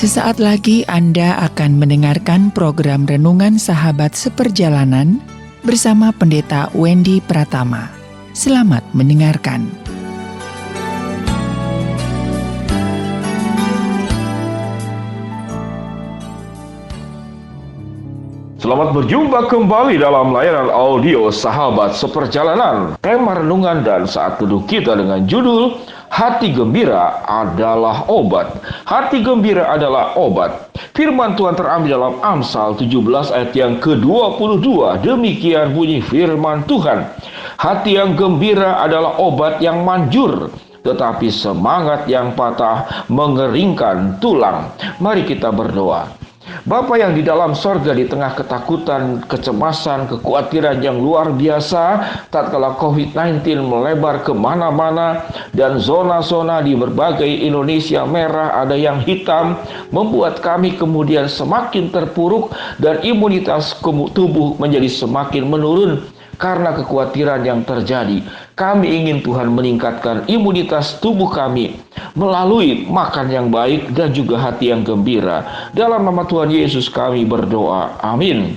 Sesaat lagi Anda akan mendengarkan program Renungan Sahabat Seperjalanan bersama Pendeta Wendy Pratama. Selamat mendengarkan. Selamat berjumpa kembali dalam layanan audio Sahabat Seperjalanan. Tema renungan dan saat teduh kita dengan judul Hati Gembira adalah Obat. Hati gembira adalah obat. Firman Tuhan terambil dalam Amsal 17 ayat yang ke-22. Demikian bunyi firman Tuhan. Hati yang gembira adalah obat yang manjur, tetapi semangat yang patah mengeringkan tulang. Mari kita berdoa. Bapa yang di dalam sorga, di tengah ketakutan, kecemasan, kekhawatiran yang luar biasa, tatkala COVID-19 melebar kemana-mana dan zona-zona di berbagai Indonesia merah, ada yang hitam, membuat kami kemudian semakin terpuruk dan imunitas tubuh menjadi semakin menurun. Karena kekhawatiran yang terjadi, kami ingin Tuhan meningkatkan imunitas tubuh kami melalui makan yang baik dan juga hati yang gembira. Dalam nama Tuhan Yesus kami berdoa. Amin.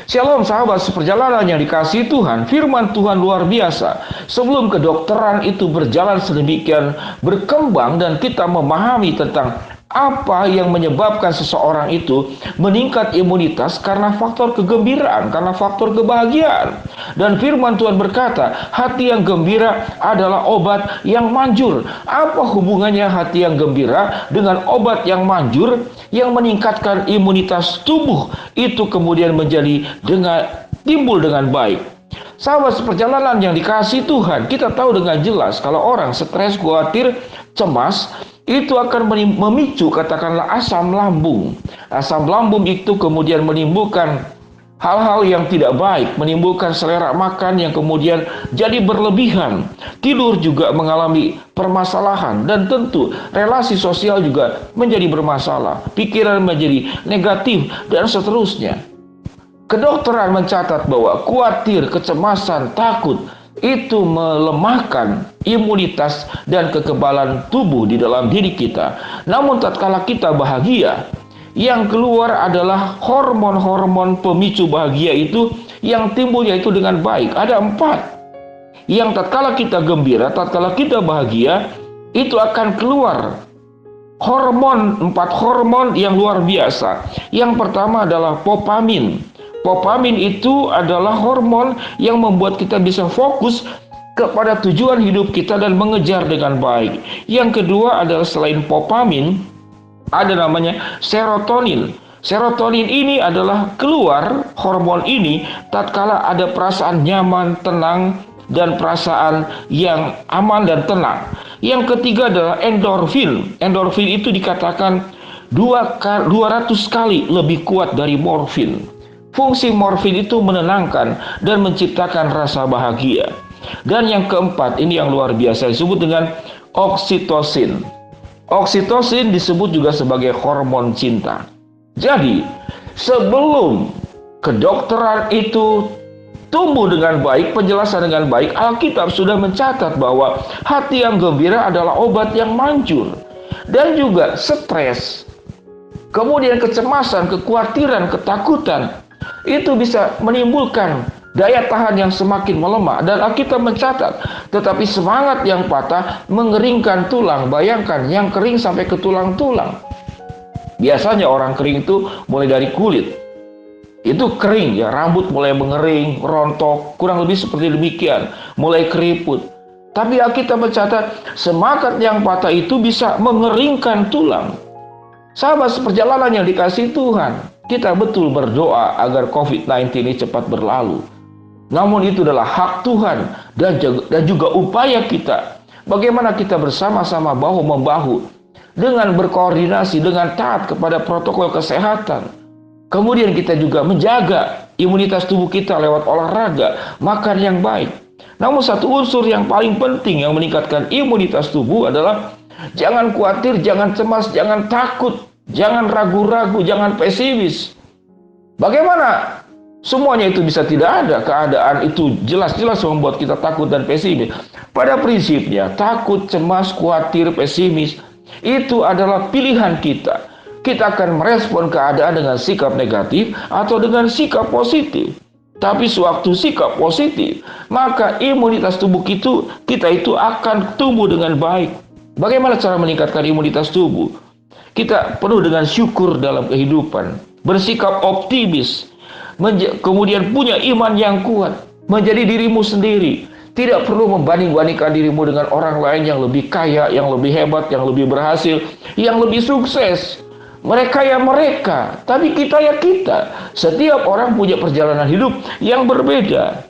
Shalom sahabat seperjalanan yang dikasihi Tuhan. Firman Tuhan luar biasa. Sebelum kedokteran itu berjalan sedemikian berkembang dan kita memahami tentang apa yang menyebabkan seseorang itu meningkat imunitas karena faktor kegembiraan, karena faktor kebahagiaan. Dan firman Tuhan berkata, hati yang gembira adalah obat yang manjur. Apa hubungannya hati yang gembira dengan obat yang manjur yang meningkatkan imunitas tubuh itu kemudian menjadi timbul dengan baik? Sahabat seperjalanan yang dikasihi Tuhan, kita tahu dengan jelas kalau orang stres, khawatir, cemas, itu akan memicu katakanlah asam lambung. Asam lambung itu kemudian menimbulkan hal-hal yang tidak baik, menimbulkan selera makan yang kemudian jadi berlebihan. Tidur juga mengalami permasalahan dan tentu relasi sosial juga menjadi bermasalah. Pikiran menjadi negatif dan seterusnya. Kedokteran mencatat bahwa khawatir, kecemasan, takut itu melemahkan imunitas dan kekebalan tubuh di dalam diri kita. Namun tatkala kita bahagia, yang keluar adalah hormon-hormon pemicu bahagia itu yang timbul yaitu dengan baik. Ada 4. Yang tatkala kita gembira, tatkala kita bahagia, itu akan keluar 4 hormon yang luar biasa. Yang pertama adalah dopamin. Dopamin itu adalah hormon yang membuat kita bisa fokus kepada tujuan hidup kita dan mengejar dengan baik. Yang kedua adalah selain dopamin, ada namanya serotonin. Serotonin ini adalah keluar hormon ini tatkala ada perasaan nyaman, tenang, dan perasaan yang aman dan tenang. Yang ketiga adalah endorfin. Endorfin itu dikatakan 200 kali lebih kuat dari morfin. Fungsi morfin itu menenangkan dan menciptakan rasa bahagia. Dan yang keempat, ini yang luar biasa, disebut dengan oksitosin. Oksitosin disebut juga sebagai hormon cinta. Jadi, sebelum kedokteran itu tumbuh dengan baik, penjelasan dengan baik, Alkitab sudah mencatat bahwa hati yang gembira adalah obat yang manjur. Dan juga stres, kemudian kecemasan, kekhawatiran, ketakutan, itu bisa menimbulkan daya tahan yang semakin melemah. Dan Alkitab mencatat, tetapi semangat yang patah mengeringkan tulang. Bayangkan, yang kering sampai ke tulang-tulang. Biasanya orang kering itu mulai dari kulit. Itu kering ya, rambut mulai mengering, rontok, kurang lebih seperti demikian, mulai keriput. Tapi Alkitab mencatat, semangat yang patah itu bisa mengeringkan tulang. Sahabat seperjalanan yang dikasihi Tuhan, kita betul berdoa agar COVID-19 ini cepat berlalu. Namun itu adalah hak Tuhan dan juga upaya kita. Bagaimana kita bersama-sama bahu-membahu dengan berkoordinasi, dengan taat kepada protokol kesehatan. Kemudian kita juga menjaga imunitas tubuh kita lewat olahraga, makan yang baik. Namun satu unsur yang paling penting yang meningkatkan imunitas tubuh adalah jangan khawatir, jangan cemas, jangan takut, jangan ragu-ragu, jangan pesimis. Bagaimana semuanya itu bisa tidak ada? Keadaan itu jelas-jelas membuat kita takut dan pesimis. Pada prinsipnya, takut, cemas, khawatir, pesimis Itu adalah pilihan kita. Kita akan merespon keadaan dengan sikap negatif atau dengan sikap positif. Tapi sewaktu sikap positif, maka imunitas tubuh kita itu akan tumbuh dengan baik. Bagaimana cara meningkatkan imunitas tubuh? Kita penuh dengan syukur dalam kehidupan, bersikap optimis, kemudian punya iman yang kuat, menjadi dirimu sendiri. Tidak perlu membanding-bandingkan dirimu dengan orang lain yang lebih kaya, yang lebih hebat, yang lebih berhasil, yang lebih sukses. Mereka ya mereka, tapi kita ya kita. Setiap orang punya perjalanan hidup yang berbeda.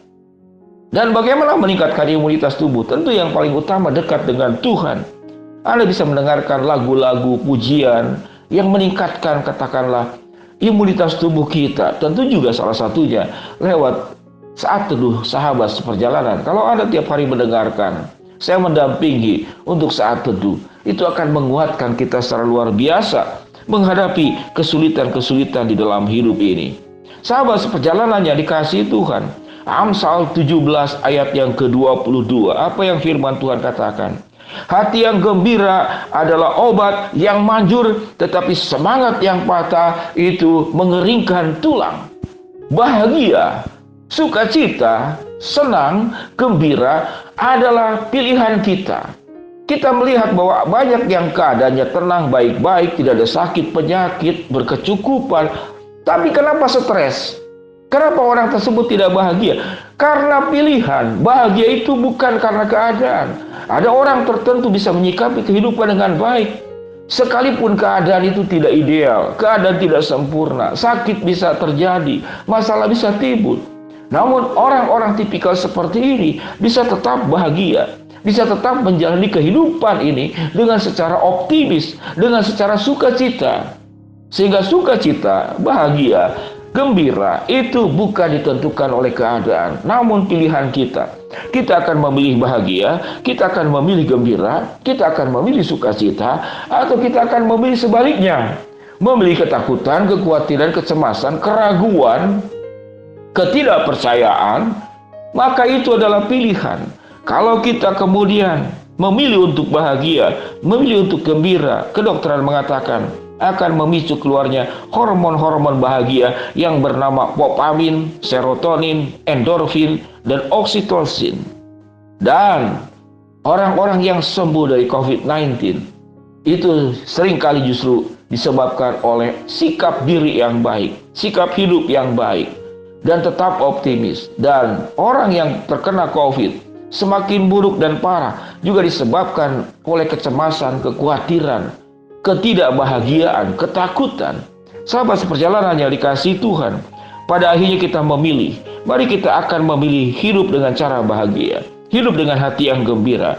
Dan bagaimana meningkatkan imunitas tubuh? Tentu yang paling utama dekat dengan Tuhan. Anda bisa mendengarkan lagu-lagu pujian yang meningkatkan, katakanlah, imunitas tubuh kita. Tentu juga salah satunya lewat saat teduh sahabat seperjalanan. Kalau Anda tiap hari mendengarkan, saya mendampingi untuk saat teduh, itu akan menguatkan kita secara luar biasa menghadapi kesulitan-kesulitan di dalam hidup ini. Sahabat seperjalanan yang dikasihi Tuhan, Amsal 17 ayat yang ke-22, apa yang firman Tuhan katakan? Hati yang gembira adalah obat yang manjur, tetapi semangat yang patah itu mengeringkan tulang. Bahagia, sukacita, senang, gembira adalah pilihan kita. Kita melihat bahwa banyak yang keadaannya tenang, baik-baik, tidak ada sakit, penyakit, berkecukupan. Tapi kenapa stres? Kenapa orang tersebut tidak bahagia? Karena pilihan. Bahagia itu bukan karena keadaan. Ada orang tertentu bisa menyikapi kehidupan dengan baik. Sekalipun keadaan itu tidak ideal, keadaan tidak sempurna, sakit bisa terjadi, masalah bisa timbul. Namun orang-orang tipikal seperti ini bisa tetap bahagia, bisa tetap menjalani kehidupan ini dengan secara optimis, dengan secara sukacita. Sehingga sukacita, bahagia, gembira itu bukan ditentukan oleh keadaan, namun pilihan kita. Kita akan memilih bahagia, kita akan memilih gembira, kita akan memilih sukacita, atau kita akan memilih sebaliknya. Memilih ketakutan, kekhawatiran, kecemasan, keraguan, ketidakpercayaan, maka itu adalah pilihan. Kalau kita kemudian memilih untuk bahagia, memilih untuk gembira, kedokteran mengatakan akan memicu keluarnya hormon-hormon bahagia yang bernama dopamin, serotonin, endorfin, dan oksitosin. Dan orang-orang yang sembuh dari COVID-19 itu seringkali justru disebabkan oleh sikap diri yang baik, sikap hidup yang baik, dan tetap optimis. Dan orang yang terkena COVID semakin buruk dan parah juga disebabkan oleh kecemasan, kekhawatiran, ketidakbahagiaan, ketakutan. Sahabat seperjalanan yang dikasihi Tuhan, pada akhirnya kita memilih. Mari kita akan memilih hidup dengan cara bahagia, hidup dengan hati yang gembira.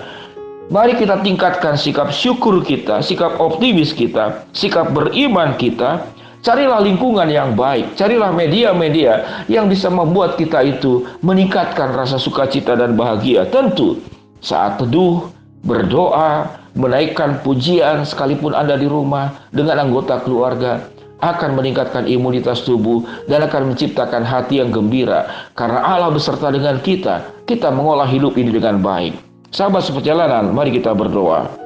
Mari kita tingkatkan sikap syukur kita, sikap optimis kita, sikap beriman kita. Carilah lingkungan yang baik, carilah media-media yang bisa membuat kita itu meningkatkan rasa sukacita dan bahagia. Tentu saat teduh, berdoa, menaikkan pujian sekalipun Anda di rumah dengan anggota keluarga akan meningkatkan imunitas tubuh dan akan menciptakan hati yang gembira. Karena Allah beserta dengan kita, kita mengolah hidup ini dengan baik. Sahabat seperjalanan, mari kita berdoa.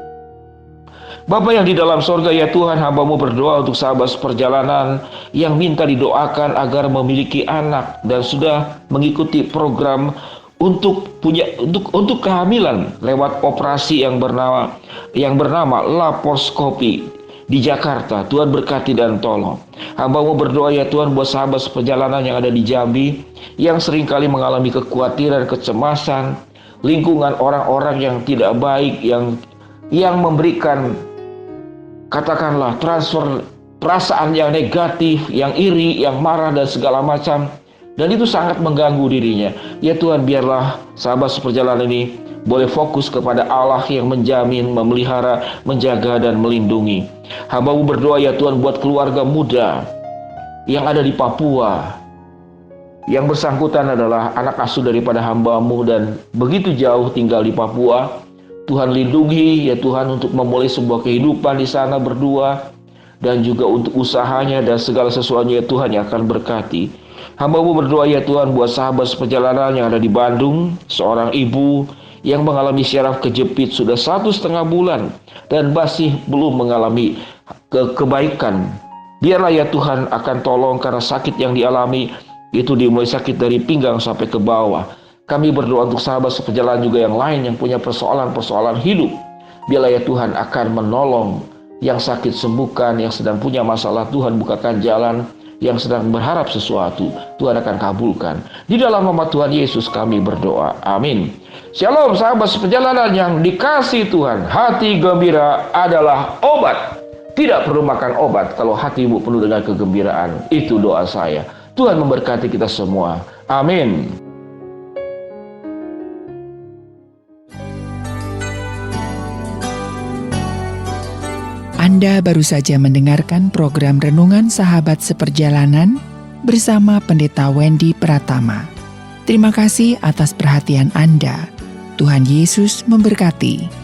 Bapa yang di dalam sorga, ya Tuhan, hamba-Mu berdoa untuk sahabat seperjalanan yang minta didoakan agar memiliki anak dan sudah mengikuti program untuk kehamilan lewat operasi yang bernama laparoskopi di Jakarta. Tuhan berkati dan tolong. Hamba-Mu berdoa, ya Tuhan, buat sahabat seperjalanan yang ada di Jambi yang seringkali mengalami kekhawatiran, kecemasan, lingkungan orang-orang yang tidak baik, yang memberikan, katakanlah, transfer perasaan yang negatif, yang iri, yang marah, dan segala macam. Dan itu sangat mengganggu dirinya. Ya Tuhan, biarlah sahabat seperjalanan ini boleh fokus kepada Allah yang menjamin, memelihara, menjaga, dan melindungi. Hamba-Mu berdoa, ya Tuhan, buat keluarga muda yang ada di Papua. Yang bersangkutan adalah anak asuh daripada hamba-Mu dan begitu jauh tinggal di Papua. Tuhan lindungi, ya Tuhan, untuk memulai sebuah kehidupan di sana berdua, dan juga untuk usahanya dan segala sesuatunya, ya Tuhan, yang akan berkati. Hamba-Mu berdoa, ya Tuhan, buat sahabat seperjalanan yang ada di Bandung, seorang ibu yang mengalami syaraf kejepit sudah 1,5 bulan dan masih belum mengalami kebaikan. Biarlah ya Tuhan akan tolong, karena sakit yang dialami itu dimulai sakit dari pinggang sampai ke bawah. Kami berdoa untuk sahabat seperjalanan juga yang lain yang punya persoalan-persoalan hidup. Biarlah ya Tuhan akan menolong, yang sakit sembuhkan, yang sedang punya masalah Tuhan bukakan jalan, yang sedang berharap sesuatu Tuhan akan kabulkan. Di dalam nama Tuhan Yesus kami berdoa, amin. Shalom sahabat seperjalanan yang dikasihi Tuhan. Hati gembira adalah obat. Tidak perlu makan obat kalau hatimu penuh dengan kegembiraan. Itu doa saya. Tuhan memberkati kita semua, amin. Anda baru saja mendengarkan program Renungan Sahabat Seperjalanan bersama Pendeta Wendy Pratama. Terima kasih atas perhatian Anda. Tuhan Yesus memberkati.